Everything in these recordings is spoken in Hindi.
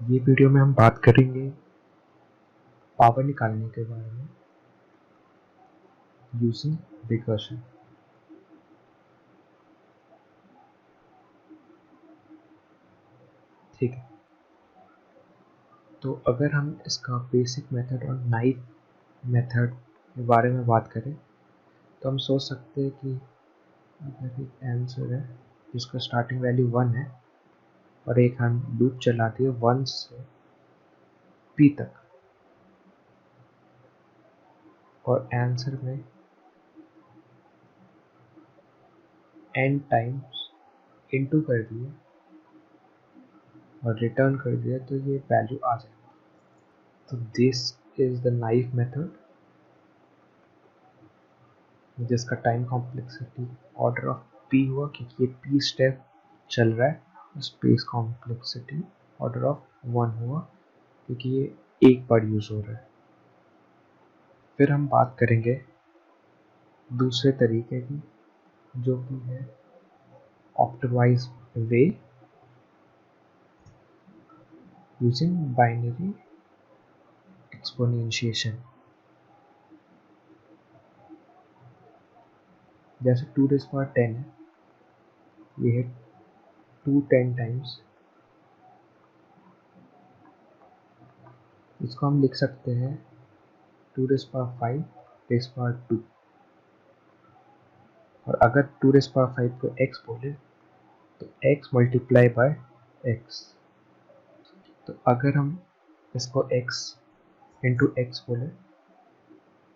ये वीडियो में हम बात करेंगे पावर निकालने के बारे में यूजिंग रिकर्शन। ठीक है, तो अगर हम इसका बेसिक मेथड और नाइफ मेथड के बारे में बात करें तो हम सोच सकते हैं कि अगर एक आंसर है जिसका स्टार्टिंग वैल्यू 1 है और एक हम लूप चलाते हैं 1 से p तक और आंसर में n टाइम्स इनटू कर दिए और रिटर्न कर दिया तो ये वैल्यू आ जाएगा। तो this is the naive method जिसका time complexity order of p हुआ क्योंकि ये p स्टेप चल रहा है। स्पेस कॉम्प्लेक्सिटी ऑर्डर ऑफ 1 हुआ क्योंकि ये एक बार यूज हो रहा है। फिर हम बात करेंगे दूसरे तरीके की जो कि है ऑप्टिमाइज वे यूजिंग बाइनरी एक्सपोनेंशिएशन। जैसे 2⁻10 है, ये है 210 टाइम्स। इसको हम लिख सकते हैं 2⁵ और अगर 2⁵ को x बोले तो x मल्टीप्लाई बाय x। तो अगर हम इसको x इंटू एक्स बोले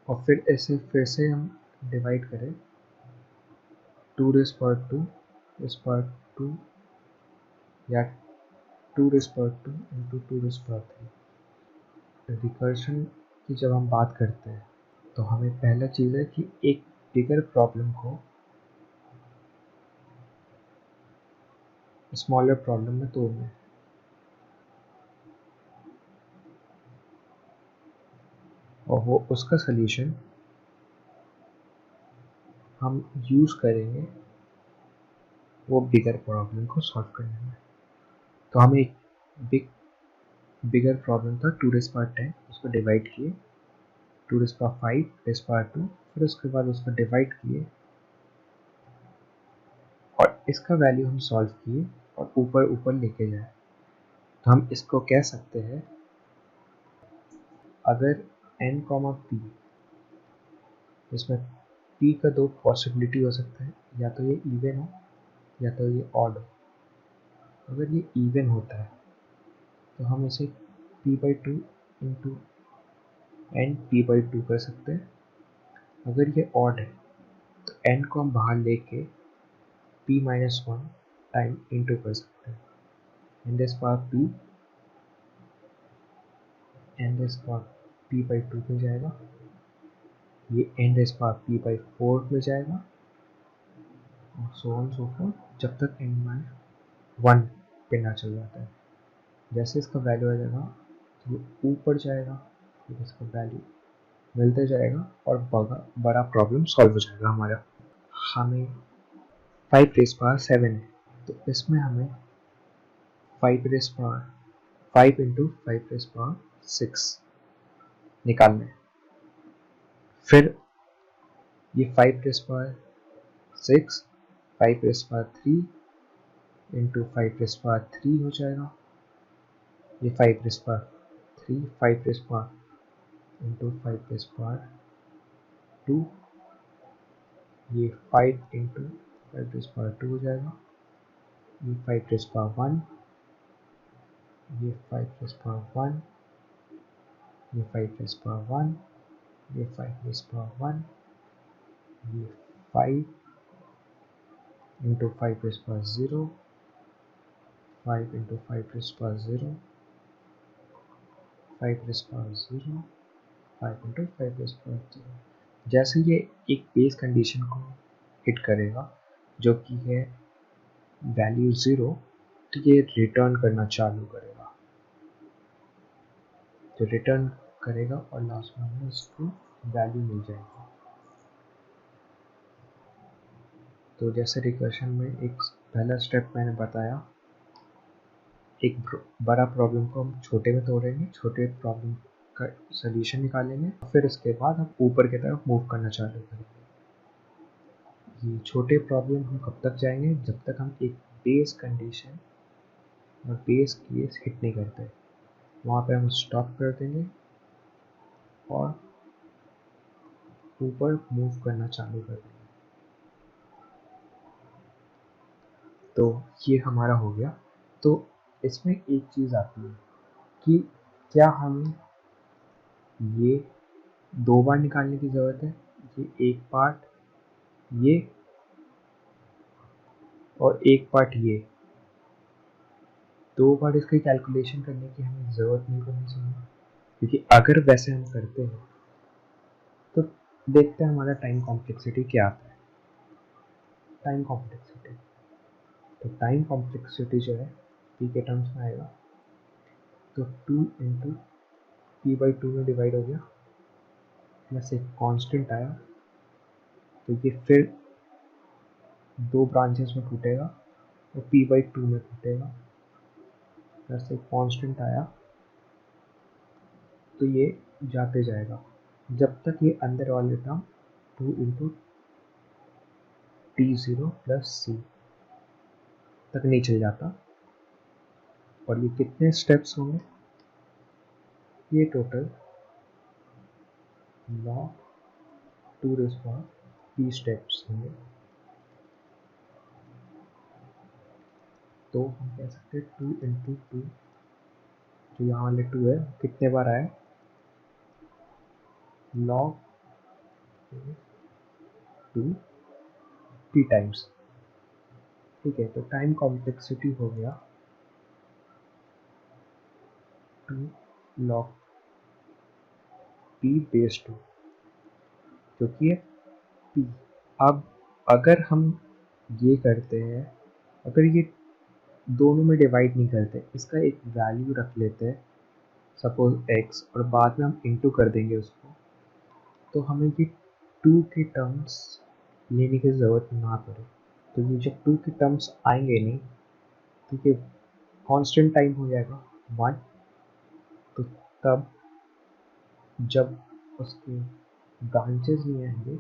और फिर ऐसे फिर से हम डिवाइड करें 2⁻2 या 2⁻2 इंटू 2⁻3। रिकर्शन की जब हम बात करते हैं तो हमें पहला चीज़ है कि एक बिगर प्रॉब्लम को स्मॉलर प्रॉब्लम में तोड़ना है। और वो उसका सलूशन हम यूज़ करेंगे वो बिगर प्रॉब्लम को सॉल्व करने में। तो हमें एक बिगर प्रॉब्लम था 2⁻10, उसको डिवाइड किए 2⁵2, फिर उसके बाद उसको डिवाइड किए और इसका वैल्यू हम सॉल्व किए और ऊपर ऊपर लेके जाए। तो हम इसको कह सकते हैं अगर n, p, इसमें p का दो पॉसिबिलिटी हो सकता है, या तो ये इवन हो या तो ये ऑड हो। अगर ये इवन होता है तो हम इसे p/2 इंटू n p/2 कर सकते हैं। अगर ये ऑड है तो n को हम बाहर लेके p-1 टाइम इंटू कर सकते हैं। n p/2 में जाएगा, ये n p/4 में जाएगा और सो ऑन सो फोर्थ जब तक n-1 पे ना चल जाता है। जैसे इसका वैल्यू आ जाएगा तो ये ऊपर जाएगा, फिर इसका वैल्यू मिलते जाएगा और बड़ा प्रॉब्लम सॉल्व हो जाएगा हमारा। हमें 5⁻7 है तो इसमें हमें 5 इंटू 5⁻6 निकालना है। फिर ये 5⁻6 5⁻3 इंटू 5⁻3 हो जाएगा। ये 5⁻3 5 इंटू 5⁻2, ये 5 इंटू 5⁻2 हो जाएगा। ये 5⁻1, ये 5⁻1, ये 5⁻1, ये 5⁻1, ये 5 इंटू 5⁻0, 5 इंटू 5⁻0, 5⁻0, 5 इंटू 5⁻0। जैसे ये एक बेस कंडीशन को हिट करेगा जो कि है वैल्यू 0, तो ये रिटर्न करना चालू करेगा। तो रिटर्न करेगा और लास्ट में हमें इसको वैल्यू मिल जाएगी। तो जैसे रिकर्शन में एक पहला स्टेप मैंने बताया एक बड़ा प्रॉब्लम को हम छोटे में तोड़ेंगे, छोटे प्रॉब्लम का सोल्यूशन निकालेंगे, फिर उसके बाद हम ऊपर की तरफ मूव करना चालू करेंगे। ये छोटे प्रॉब्लम हम कब तक जाएंगे, जब तक हम एक बेस कंडीशन और बेस केस हिट नहीं करते, वहाँ पे हम स्टॉप कर देंगे और ऊपर मूव करना चालू कर देंगे। तो ये हमारा हो गया। तो इसमें एक चीज़ आती है कि क्या हमें ये दो बार निकालने की ज़रूरत है, ये एक पार्ट ये और एक पार्ट ये, दो बार इसकी कैलकुलेशन करने की हमें ज़रूरत नहीं पड़नी चाहिए, क्योंकि अगर वैसे हम करते हैं तो देखते हैं हमारा टाइम कॉम्प्लेक्सिटी क्या आता है। टाइम कॉम्प्लेक्सिटी, तो टाइम कॉम्प्लेक्सिटी जो है पी के टर्म्स में आएगा, तो 2 इंटू पी बाई 2 में डिवाइड हो गया, प्लस एक कांस्टेंट आया, तो ये फिर दो ब्रांचेस में टूटेगा और पी बाई 2 में टूटेगा, प्लस एक कांस्टेंट आया, तो ये जाते जाएगा जब तक ये अंदर वाले term 2 into T zero plus C तक नहीं चल जाता। और ये कितने स्टेप्स होंगे, ये total log 2 rays power P steps होंगे। तो हम कह सकते हैं 2 इंटू 2, जो यहाँ वाले 2 है कितने बार आए, लॉग 2 पी टाइम्स। ठीक है, तो टाइम कॉम्प्लेक्सिटी हो गया 2 लॉग पी बेस 2, जो कि है पी। अब अगर हम ये करते हैं, अगर ये दोनों में डिवाइड नहीं करते, इसका एक वैल्यू रख लेते हैं सपोज x, और बाद में हम इंटू कर देंगे उसको, तो हमें ये 2 के टर्म्स लेने की ज़रूरत ना पड़े। तो ये जब 2 के टर्म्स आएंगे नहीं, ठीक है, कांस्टेंट टाइम हो जाएगा 1, तो तब जब उसके ब्रांचेस नहीं आएंगे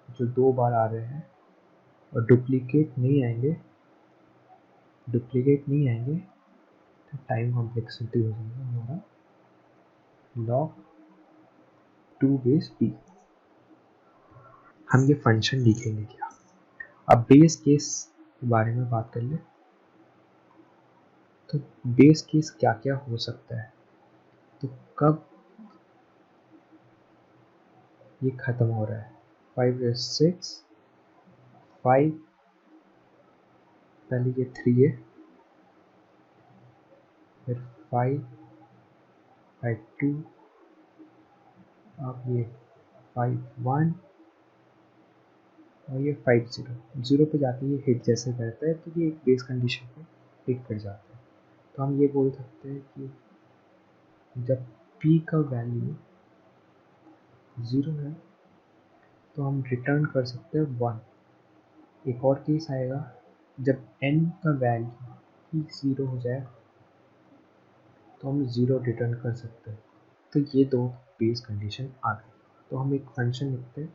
जो दो बार आ रहे हैं और डुप्लीकेट नहीं आएंगे, तो टाइम कॉम्प्लेक्सिटी हो जाएगा हमारा लॉग 2 बेस पी। हम ये फंक्शन लिखेंगे क्या। अब बेस केस के बारे में बात कर ले, तो बेस केस क्या क्या हो सकता है, तो कब ये ख़त्म हो रहा है, 5 या 6, 5, पहले ये 3 है, फिर 5, 5 2, अब ये 5 1 और ये 5 0, 0 पे जाके ये हिट जैसे करता है, तो ये एक बेस कंडीशन पे हिट कर जाता है। तो हम ये बोल सकते हैं कि जब p का वैल्यू 0 है तो हम रिटर्न कर सकते हैं 1। एक और केस आएगा जब n का वैल्यू ही 0 हो जाए, तो हम 0 रिटर्न कर सकते हैं। तो ये दो बेस कंडीशन आ गई। तो हम एक फंक्शन लिखते हैं,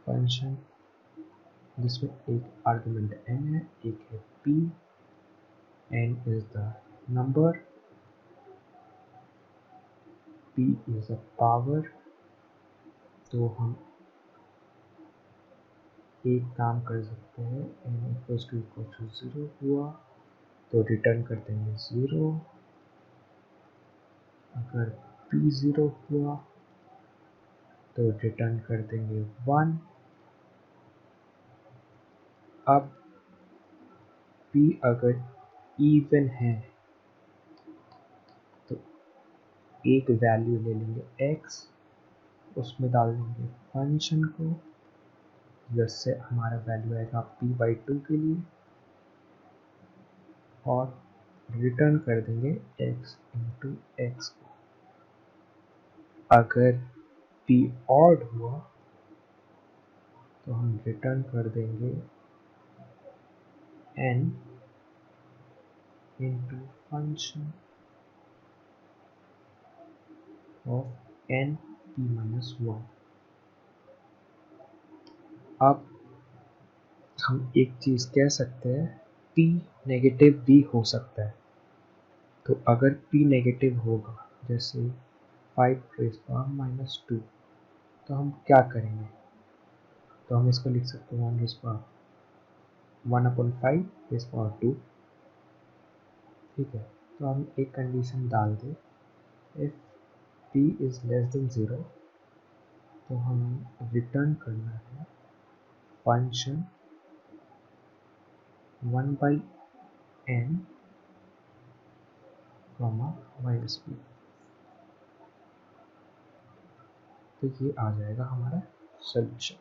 फंक्शन जिसमें एक आर्गुमेंट n है, एक है p, n is the number, p is the power। तो हम एक काम कर सकते हैं, n इक्वल्स टू 0 हुआ तो रिटर्न कर देंगे 0, अगर p 0 हुआ तो रिटर्न कर देंगे 1। अब p अगर इवन है तो एक वैल्यू ले लेंगे x, उसमें डाल देंगे फंक्शन को, जिससे हमारा वैल्यू आएगा p बाई 2 के लिए, और रिटर्न कर देंगे x इंटू एक्स को। अगर p ऑड हुआ तो हम रिटर्न कर देंगे n into function of n p minus 1। अब हम एक चीज़ कह सकते हैं, p नेगेटिव भी हो सकता है। तो अगर p नेगेटिव होगा, जैसे 5 रेज़ पावर माइनस 2, तो हम क्या करेंगे? तो हम इसको लिख सकते हैं 1 रेज़ पावर 1/5 रेज़ पावर 2। ठीक है, तो हम एक कंडीशन डाल दें, if p is less than 0, तो हमें रिटर्न करना है फंक्शन 1/n माइनस p। तो ये आ जाएगा हमारा सोल्यूशन।